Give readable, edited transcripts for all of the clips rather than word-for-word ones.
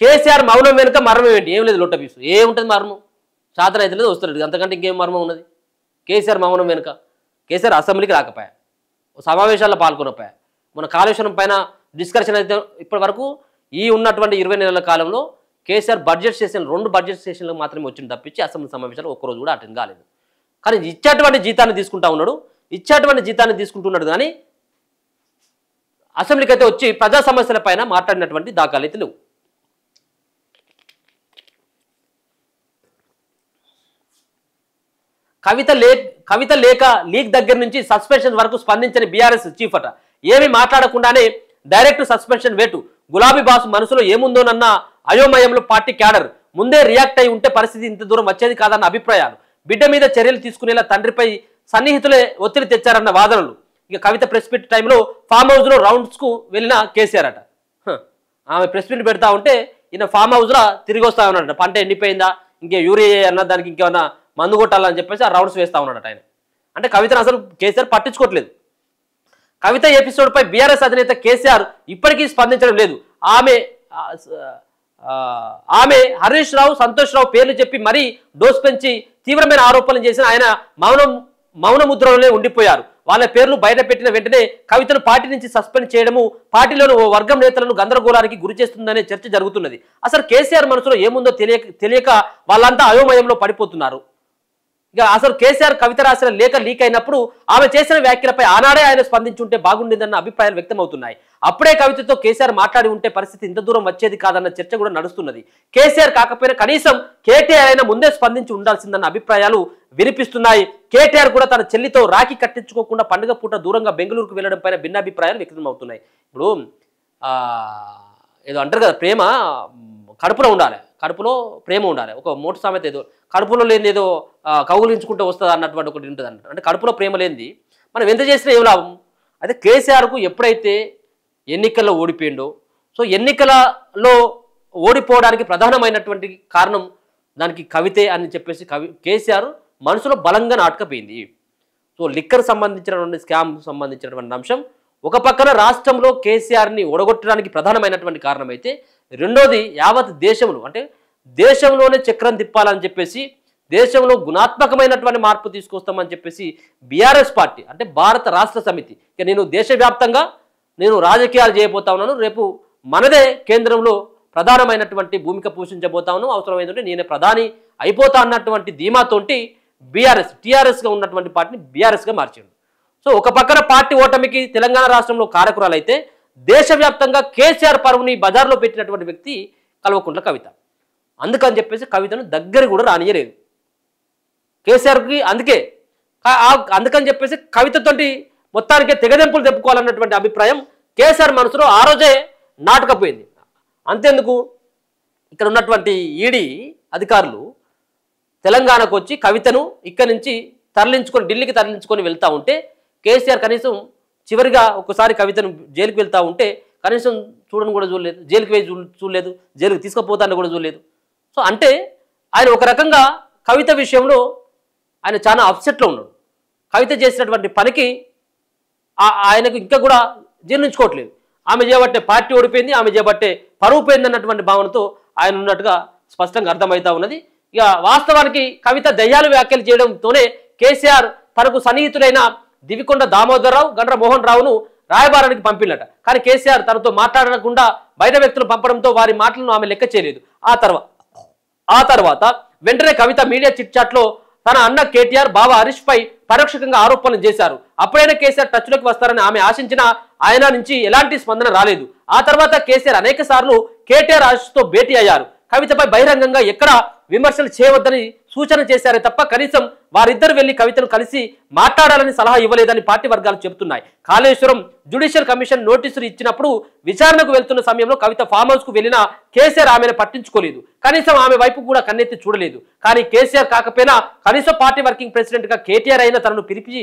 కేసీఆర్ మౌనం వెనుక మర్మం ఏంటి? ఏం లేదు, లొట్టపీసు ఏముంటుంది మర్మం? శాతం అయితే లేదు, వస్తున్నాడు, అంతకంటే ఇంకేం మర్మం ఉన్నది? కేసీఆర్ మౌనం వెనుక కేసీఆర్ అసెంబ్లీకి రాకపోయా, సమావేశాల్లో పాల్గొనపోయా, మన కాళేశ్వరం పైన డిస్కషన్ అయితే ఇప్పటి వరకు ఈ ఉన్నటువంటి 20 నెలల కాలంలో కేసీఆర్ బడ్జెట్ సెషన్ 2 బడ్జెట్ సెషన్లు మాత్రమే వచ్చింది తప్పించి అసెంబ్లీ సమావేశాలు ఒక్కరోజు కూడా అటెండ్ కాలేదు. కానీ ఇచ్చేటువంటి జీతాన్ని తీసుకుంటా ఉన్నాడు, ఇచ్చేటువంటి జీతాన్ని తీసుకుంటున్నాడు. కానీ అసెంబ్లీకి అయితే వచ్చి ప్రజా సమస్యల పైన మాట్లాడినటువంటి దాఖలు అయితే లేవు. కవిత లేఖ లీక్ దగ్గర నుంచి సస్పెన్షన్ వరకు స్పందించని బీఆర్ఎస్ చీఫ్ అట. ఏమి మాట్లాడకుండానే డైరెక్ట్ సస్పెన్షన్ వేటు. గులాబీ బాస్ మనసులో ఏముందోనన్న అయోమయంలో పార్టీ క్యాడర్. ముందే రియాక్ట్ అయి ఉంటే పరిస్థితి ఇంత దూరం వచ్చేది కాదన్న అభిప్రాయాలు. బిడ్డ మీద చర్యలు తీసుకునేలా తండ్రిపై సన్నిహితులే ఒత్తిడి తెచ్చారన్న వాదనలు. ఇక కవిత ప్రెస్ మీట్ టైంలో ఫామ్ హౌస్లో రౌండ్స్కు వెళ్ళిన కేసీఆర్ అట. ఆమె ప్రెస్ మీట్ పెడతా ఉంటే ఈయన ఫామ్ హౌస్లో తిరిగి వస్తా ఉన్నాడట. పంట ఎండిపోయిందా, ఇంకే యూరియా అన్న దానికి ఇంకేమన్నా మందు కొట్టాలని చెప్పేసి ఆ రౌండ్స్ వేస్తా ఉన్నాడట ఆయన. అంటే కవితను అసలు కేసీఆర్ పట్టించుకోవట్లేదు. కవిత ఎపిసోడ్పై బీఆర్ఎస్ అధినేత కేసీఆర్ ఇప్పటికీ స్పందించడం లేదు. ఆమె హరీష్ రావు, సంతోష్ రావు పేర్లు చెప్పి మరీ డోస్ పెంచి తీవ్రమైన ఆరోపణలు చేసిన ఆయన మౌన ముద్రలోనే ఉండిపోయారు. వాళ్ళ పేర్లు బయట పెట్టిన వెంటనే కవితను పార్టీ నుంచి సస్పెండ్ చేయడము పార్టీలోని ఓ వర్గం నేతలను గందరగోళానికి గురి చేస్తుందనే చర్చ జరుగుతున్నది. అసలు కేసీఆర్ మనసులో ఏముందో తెలియక వాళ్ళంతా అయోమయంలో పడిపోతున్నారు. ఇక అసలు కేసీఆర్ కవిత రాసిన లేఖ లీక్ అయినప్పుడు ఆమె చేసిన వ్యాఖ్యలపై ఆనాడే ఆయన స్పందించుంటే బాగుండేదన్న అభిప్రాయాలు వ్యక్తమవుతున్నాయి. అప్పుడే కవితతో కేసీఆర్ మాట్లాడి ఉంటే పరిస్థితి ఇంత దూరం వచ్చేది కాదన్న చర్చ కూడా నడుస్తున్నది. కేసీఆర్ కాకపోయినా కనీసం కేటీఆర్ అయినా ముందే స్పందించి ఉండాల్సిందన్న అభిప్రాయాలు వినిపిస్తున్నాయి. కేటీఆర్ కూడా తన చెల్లితో రాఖీ కట్టించుకోకుండా పండుగ పూట దూరంగా బెంగళూరుకు వెళ్లడం పైన భిన్నాభిప్రాయాలు వ్యక్తమవుతున్నాయి. ఇప్పుడు ఏదో అంటారు కదా, ప్రేమ కడుపులో ఉండాలి, కడుపులో ప్రేమ ఉండాలి. ఒక మోటు సామెత ఏదో కడుపులో లేనిది ఏదో కౌగులించుకుంటూ వస్తుంది అన్నటువంటి ఒకటి ఉంటుంది అన్నట్టు. అంటే కడుపులో ప్రేమ లేనిది మనం ఎంత చేసినా ఏం లాభం? అయితే కేసీఆర్కు ఎప్పుడైతే ఎన్నికల్లో ఓడిపోయిండో, సో ఎన్నికలలో ఓడిపోవడానికి ప్రధానమైనటువంటి కారణం దానికి కవితే అని చెప్పేసి కేసీఆర్ మనసులో బలంగా నాటకపోయింది. సో లిక్కర్ సంబంధించినటువంటి స్కామ్ సంబంధించినటువంటి అంశం ఒక పక్కన రాష్ట్రంలో కేసీఆర్ని ఓడగొట్టడానికి ప్రధానమైనటువంటి కారణం అయితే, రెండోది యావత్ దేశంలో అంటే దేశంలోనే చక్రం తిప్పాలని చెప్పేసి దేశంలో గుణాత్మకమైనటువంటి మార్పు తీసుకొస్తామని చెప్పేసి బీఆర్ఎస్ పార్టీ అంటే భారత రాష్ట్ర సమితి ఇక దేశవ్యాప్తంగా నేను రాజకీయాలు చేయబోతా ఉన్నాను, రేపు మనదే కేంద్రంలో ప్రధానమైనటువంటి భూమిక పోషించబోతా ఉన్నాను, అవసరమైందంటే నేనే ప్రధాని అయిపోతా అన్నటువంటి ధీమాతోటి టీఆర్ఎస్గా ఉన్నటువంటి పార్టీని బీఆర్ఎస్గా మార్చిండు. సో ఒక పక్కన పార్టీ ఓటమికి తెలంగాణ రాష్ట్రంలో కారకురాలైతే దేశవ్యాప్తంగా కేసీఆర్ పరువుని బజార్లో పెట్టినటువంటి వ్యక్తి కల్వకుంట్ల కవిత. అందుకని చెప్పేసి కవితను దగ్గర కూడా రానియలేదు కేసీఆర్కి. అందుకని చెప్పేసి కవితతోటి మొత్తానికే తెగదెంపులు తెప్పుకోవాలన్నటువంటి అభిప్రాయం కేసీఆర్ మనసులో ఆ రోజే నాటకపోయింది. అంతేందుకు ఇక్కడ ఉన్నటువంటి ఈడీ అధికారులు తెలంగాణకు వచ్చి కవితను ఇక్కడి నుంచి ఢిల్లీకి తరలించుకొని వెళ్తూ ఉంటే కేసీఆర్ కనీసం చివరిగా ఒకసారి కవితను జైలుకి వెళ్తూ ఉంటే కనీసం చూడని కూడా చూడలేదు, జైలుకి పోయి చూడలేదు, జైలుకి తీసుకుపోతాన్ని కూడా చూడలేదు. సో అంటే ఆయన ఒక రకంగా కవిత విషయంలో ఆయన చాలా అప్సెట్లో ఉన్నాడు. కవిత చేసినటువంటి పనికి ఆయనకు ఇంకా కూడా జీర్ణించుకోవట్లేదు. ఆమె చేయబట్టే పార్టీ ఓడిపోయింది, ఆమె చేయబట్టే పరువు పోయింది అన్నటువంటి భావనతో ఆయన ఉన్నట్టుగా స్పష్టంగా అర్థమవుతా ఉన్నది. ఇక వాస్తవానికి కవిత దయ్యాలు వ్యాఖ్యలు చేయడంతోనే కేసీఆర్ తనకు సన్నిహితుడైన దివికొండ దామోదరరావు, గండ్ర మోహన్ రావును రాయబారానికి పంపిల్లట. కానీ కేసీఆర్ తనతో మాట్లాడకుండా బయట వ్యక్తులు పంపడంతో వారి మాటలను ఆమె లెక్క చేయలేదు. ఆ తర్వాత వెంటనే కవిత మీడియా చిట్ చాట్లో తన అన్న కేటీఆర్, బావ హరీష్ పై పరోక్షంగా ఆరోపణలు చేశారు. అప్పుడైనా కేసీఆర్ టచ్లోకి వస్తారని ఆమె ఆశించిన ఆయన నుంచి ఎలాంటి స్పందన రాలేదు. ఆ తర్వాత కేసీఆర్ అనేక సార్లు కేటీఆర్ హరీష్తో భేటీ అయ్యారు. కవితపై బహిరంగంగా ఎక్కడ విమర్శలు చేయవద్దని సూచన చేశారే తప్ప కనీసం వారిద్దరు వెళ్లి కవితను కలిసి మాట్లాడాలని సలహా ఇవ్వలేదని పార్టీ వర్గాలు చెబుతున్నాయి. కాళేశ్వరం జ్యుడిషియల్ కమిషన్ నోటీసులు ఇచ్చినప్పుడు విచారణకు వెళ్తున్న సమయంలో కవిత ఫామ్ హౌస్ కు వెళ్లిన కేసీఆర్ ఆమెను పట్టించుకోలేదు, కనీసం ఆమె వైపు కూడా కన్నెత్తి చూడలేదు. కానీ కేసీఆర్ కాకపోయినా కనీసం పార్టీ వర్కింగ్ ప్రెసిడెంట్ గా కేటీఆర్ అయినా తనను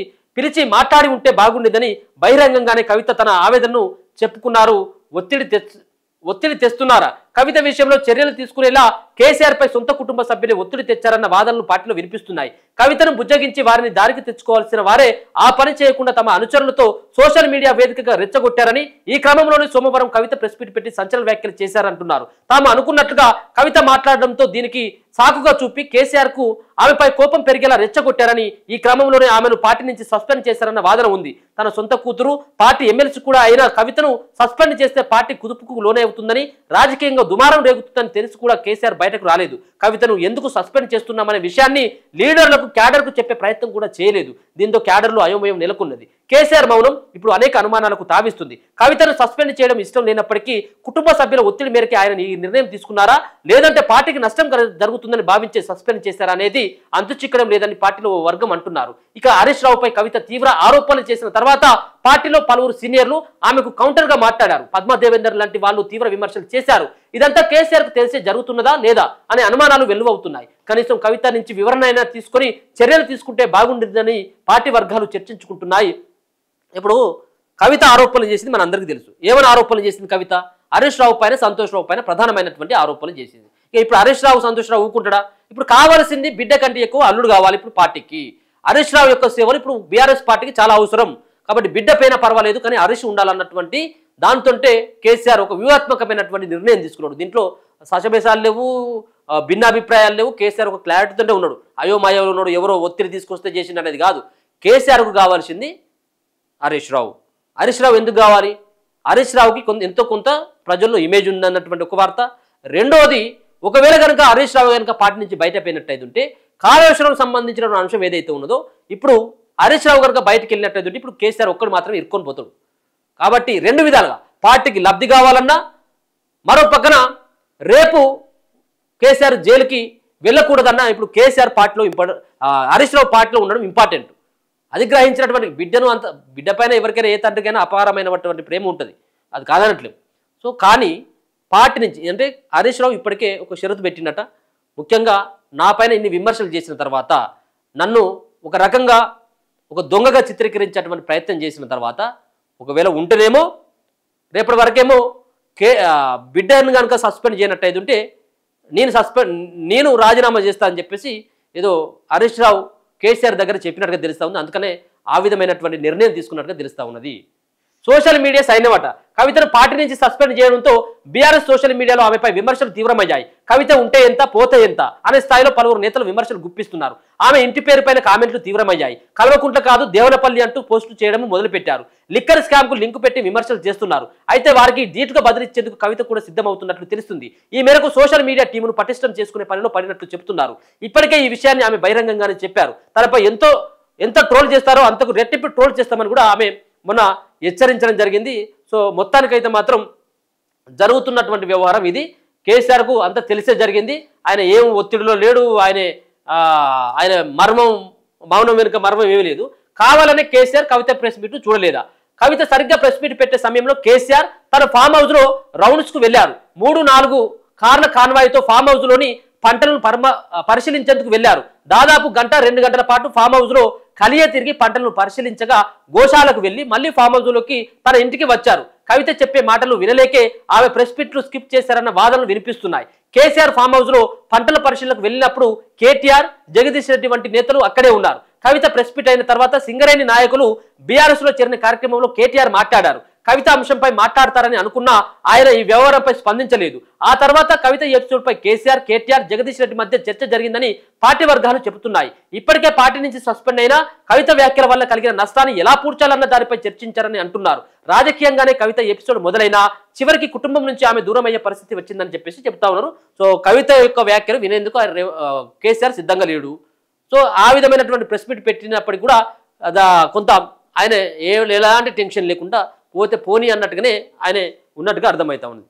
పిలిచి మాట్లాడి ఉంటే బాగుండేదని బహిరంగంగానే కవిత తన ఆవేదనను చెప్పుకున్నారు. ఒత్తిడి తెస్తున్నారా? కవిత విషయంలో చర్యలు తీసుకునేలా కేసీఆర్ పై సొంత కుటుంబ సభ్యులు ఒత్తిడి తెచ్చారన్న వాదనలు పార్టీలో వినిపిస్తున్నాయి. కవితను బుజ్జగించి వారిని దారికి తెచ్చుకోవాల్సిన వారే ఆ పని చేయకుండా తమ అనుచరులతో సోషల్ మీడియా వేదికగా రెచ్చగొట్టారని ఈ క్రమంలోనే సోమవారం కవిత ప్రెస్ మీట్ పెట్టి సంచలన వ్యాఖ్యలు చేశారంటున్నారు. తాము అనుకున్నట్లుగా కవిత మాట్లాడడంతో దీనికి సాకుగా చూపి కేసీఆర్ కు ఆమెపై కోపం పెరిగేలా రెచ్చగొట్టారని ఈ క్రమంలోనే ఆమెను పార్టీ నుంచి సస్పెండ్ చేశారన్న వాదన ఉంది. తన సొంత కూతురు పార్టీ ఎమ్మెల్సీ కూడా అయిన కవితను సస్పెండ్ చేస్తే పార్టీ కుదుపుకు లోనే అవుతుందని రాజకీయంగా దుమారం రేగుతుందని తెలిసి కూడా కేసీఆర్ బయటకు రాలేదు. కవితను ఎందుకు సస్పెండ్ చేస్తున్నామనే విషయాన్ని లీడర్లకు క్యాడర్కు చెప్పే ప్రయత్నం కూడా చేయలేదు. దీంతో క్యాడర్లో అయోమయం నెలకొన్నది. కేసీఆర్ మౌనం ఇప్పుడు అనేక అనుమానాలకు తావిస్తుంది. కవితను సస్పెండ్ చేయడం ఇష్టం లేనప్పటికీ కుటుంబ సభ్యుల ఒత్తిడి మేరకు ఆయన ఈ నిర్ణయం తీసుకున్నారా, లేదంటే పార్టీకి నష్టం జరుగుతుందని భావించే సస్పెండ్ చేశారా అనేది అంతు చిక్కడం లేదని పార్టీలో వర్గం అంటున్నారు. ఇక హరీష్ రావుపై కవిత తీవ్ర ఆరోపణలు చేసిన తర్వాత పార్టీలో పలువురు సీనియర్లు ఆమెకు కౌంటర్ గా మాట్లాడారు. పద్మా దేవేందర్ లాంటి వాళ్ళు తీవ్ర విమర్శలు చేశారు. ఇదంతా కేసీఆర్ కు తెలిసే జరుగుతున్నదా లేదా అనే అనుమానాలు వెల్లువవుతున్నాయి. కనీసం కవిత నుంచి వివరణ అయినా తీసుకొని చర్యలు తీసుకుంటే బాగుండేదని పార్టీ వర్గాలు చర్చించుకుంటున్నాయి. ఇప్పుడు కవిత ఆరోపణలు చేసింది మన అందరికీ తెలుసు. ఏమైనా ఆరోపణలు చేసింది కవిత? హరీష్ రావు పైన, సంతోష్ రావు పైన ప్రధానమైనటువంటి ఆరోపణలు చేసింది. ఇప్పుడు హరీష్ రావు, సంతోష్ రావు ఊరుకుంటాడా? ఇప్పుడు కావాల్సింది బిడ్డ కంటే ఎక్కువ అల్లుడు కావాలి. ఇప్పుడు పార్టీకి హరీష్ రావు యొక్క సేవలు ఇప్పుడు బీఆర్ఎస్ పార్టీకి చాలా అవసరం. కాబట్టి బిడ్డ పైన పర్వాలేదు కానీ హరీష్ ఉండాలన్నటువంటి దాంతోంటే కేసీఆర్ ఒక వ్యూహాత్మకమైనటువంటి నిర్ణయం తీసుకున్నాడు. దీంట్లో సశబేసాలు లేవు, భిన్నాభిప్రాయాలు లేవు. కేసీఆర్ ఒక క్లారిటీతోనే ఉన్నాడు. అయోమయంలో ఉన్నాడు. ఎవరో ఒత్తిడి తీసుకొస్తే చేసింది అనేది కాదు. కేసీఆర్కు కావాల్సింది హరీష్ రావు. హరీష్ రావు ఎందుకు కావాలి? హరీష్ రావుకి ఎంతో కొంత ప్రజల్లో ఇమేజ్ ఉందన్నటువంటి ఒక వార్త. రెండోది, ఒకవేళ కనుక హరీష్ రావు కనుక పార్టీ నుంచి బయటపోయినట్టయితుంటే కాళేశ్వరం సంబంధించిన అంశం ఏదైతే ఉన్నదో ఇప్పుడు హరీష్ రావు కనుక బయటకు వెళ్ళినట్టయితుంటే ఇప్పుడు కేసీఆర్ ఒక్కడు మాత్రం ఇరుక్కొని పోతాడు. కాబట్టి రెండు విధాలుగా పార్టీకి లబ్ధి కావాలన్నా, మరో పక్కన రేపు కేసీఆర్ జైలుకి వెళ్ళకూడదన్నా ఇప్పుడు కేసీఆర్ పార్టీలో హరీష్ రావు పార్టీలో ఉండడం ఇంపార్టెంట్. అది గ్రహించినటువంటి బిడ్డను అంత బిడ్డ పైన ఎవరికైనా ఏ తండ్రికైనా అపారమైనటువంటి ప్రేమ ఉంటుంది, అది కాదనట్లేదు. సో కానీ పార్టీ నుంచి అంటే హరీష్ రావు ఇప్పటికే ఒక షరతు పెట్టినట. ముఖ్యంగా నా పైన ఇన్ని విమర్శలు చేసిన తర్వాత నన్ను ఒక రకంగా ఒక దొంగగా చిత్రీకరించేటువంటి ప్రయత్నం చేసిన తర్వాత ఒకవేళ ఉంటేనేమో రేపటి వరకేమో బిడ్డను కనుక సస్పెండ్ చేయనట్టయితుంటే నేను రాజీనామా చేస్తా అని చెప్పేసి ఏదో హరీష్ రావు కేసీఆర్ దగ్గర చెప్పినట్టుగా తెలుస్తూ ఉంది. అందుకనే ఆ విధమైనటువంటి నిర్ణయం తీసుకున్నట్టుగా తెలుస్తూ ఉన్నది. సోషల్ మీడియా సైన్యమట. కవితను పార్టీ నుంచి సస్పెండ్ చేయడంతో బీఆర్ఎస్ సోషల్ మీడియాలో ఆమెపై విమర్శలు తీవ్రమయ్యాయి. కవిత ఉంటే ఎంత, పోతే ఎంత అనే స్థాయిలో పలువురు నేతలు విమర్శలు గుప్పిస్తున్నారు. ఆమె ఇంటి పేరు పైన కామెంట్లు తీవ్రమయ్యాయి. కల్వకుంట్ల కాదు దేవనపల్లి అంటూ పోస్టు చేయడం మొదలుపెట్టారు. లిక్కర్ స్కామ్ కు లింకు పెట్టి విమర్శలు చేస్తున్నారు. అయితే వారికి ధీటుగా బదిలిచ్చేందుకు కవిత కూడా సిద్ధమవుతున్నట్లు తెలుస్తుంది. ఈ మేరకు సోషల్ మీడియా టీమును పటిష్టం చేసుకునే పనిలో పడినట్లు చెబుతున్నారు. ఇప్పటికే ఈ విషయాన్ని ఆమె బహిరంగంగానే చెప్పారు. తనపై ఎంత ట్రోల్ చేస్తారో అంతకు రెట్టింపు ట్రోల్ చేస్తామని కూడా ఆమె మొన్న హెచ్చరించడం జరిగింది. సో మొత్తానికైతే మాత్రం జరుగుతున్నటువంటి వ్యవహారం ఇది. కేసీఆర్కు అంత తెలిసే జరిగింది. ఆయన ఏం ఒత్తిడిలో లేడు. ఆయన మౌనం వెనుక మర్మం ఏమీ లేదు. కావాలనే కేసీఆర్ కవిత ప్రెస్ మీట్ చూడలేదా? కవిత సరిగ్గా ప్రెస్ మీట్ పెట్టే సమయంలో కేసీఆర్ తన ఫామ్ హౌస్ లో రౌండ్స్ కు వెళ్లారు. 3-4 కార్ల కాన్వాయ్తో ఫామ్ హౌస్ లోని పంటలను పరిశీలించేందుకు వెళ్లారు. దాదాపు 1-2 గంటల పాటు ఫామ్ హౌస్ లో కలియ తిరిగి పంటలను పరిశీలించగా గోశాలకు వెళ్లి మళ్లీ ఫామ్ హౌస్ లోకి తన ఇంటికి వచ్చారు. కవిత చెప్పే మాటలు వినలేకే ఆమె ప్రెస్ మీట్లు స్కిప్ చేశారన్న వాదనలు వినిపిస్తున్నాయి. కేసీఆర్ ఫామ్ హౌస్ లో పంటల పరిశీలనకు వెళ్ళినప్పుడు కేటీఆర్, జగదీష్ రెడ్డి వంటి నేతలు అక్కడే ఉన్నారు. కవిత ప్రెస్ మీట్ అయిన తర్వాత సింగరేణి నాయకులు బీఆర్ఎస్ లో చేరిన కార్యక్రమంలో కేటీఆర్ మాట్లాడారు. కవిత అంశంపై మాట్లాడతారని అనుకున్నా ఆయన ఈ వ్యవహారంపై స్పందించలేదు. ఆ తర్వాత కవిత ఎపిసోడ్ పై కేసీఆర్, కేటీఆర్, జగదీష్ రెడ్డి మధ్య చర్చ జరిగిందని పార్టీ వర్గాలు చెబుతున్నాయి. ఇప్పటికే పార్టీ నుంచి సస్పెండ్ అయిన కవిత వ్యాఖ్యల వల్ల కలిగిన నష్టాన్ని ఎలా పూడ్చాలన్న దానిపై చర్చించారని అంటున్నారు. రాజకీయంగానే కవిత ఎపిసోడ్ మొదలైనా చివరికి కుటుంబం నుంచి ఆమె దూరం అయ్యే పరిస్థితి వచ్చిందని చెప్పేసి చెప్తా ఉన్నారు. సో కవిత యొక్క వ్యాఖ్యలు వినేందుకు కేసీఆర్ సిద్ధంగా లేడు. సో ఆ విధమైనటువంటి ప్రెస్ మీట్ పెట్టినప్పటికీ కూడా కొంత ఆయన ఎలాంటి టెన్షన్ లేకుండా పోతే పోనీ అన్నట్టుగానే ఆయన ఉన్నట్టుగా అర్థమవుతా ఉంది.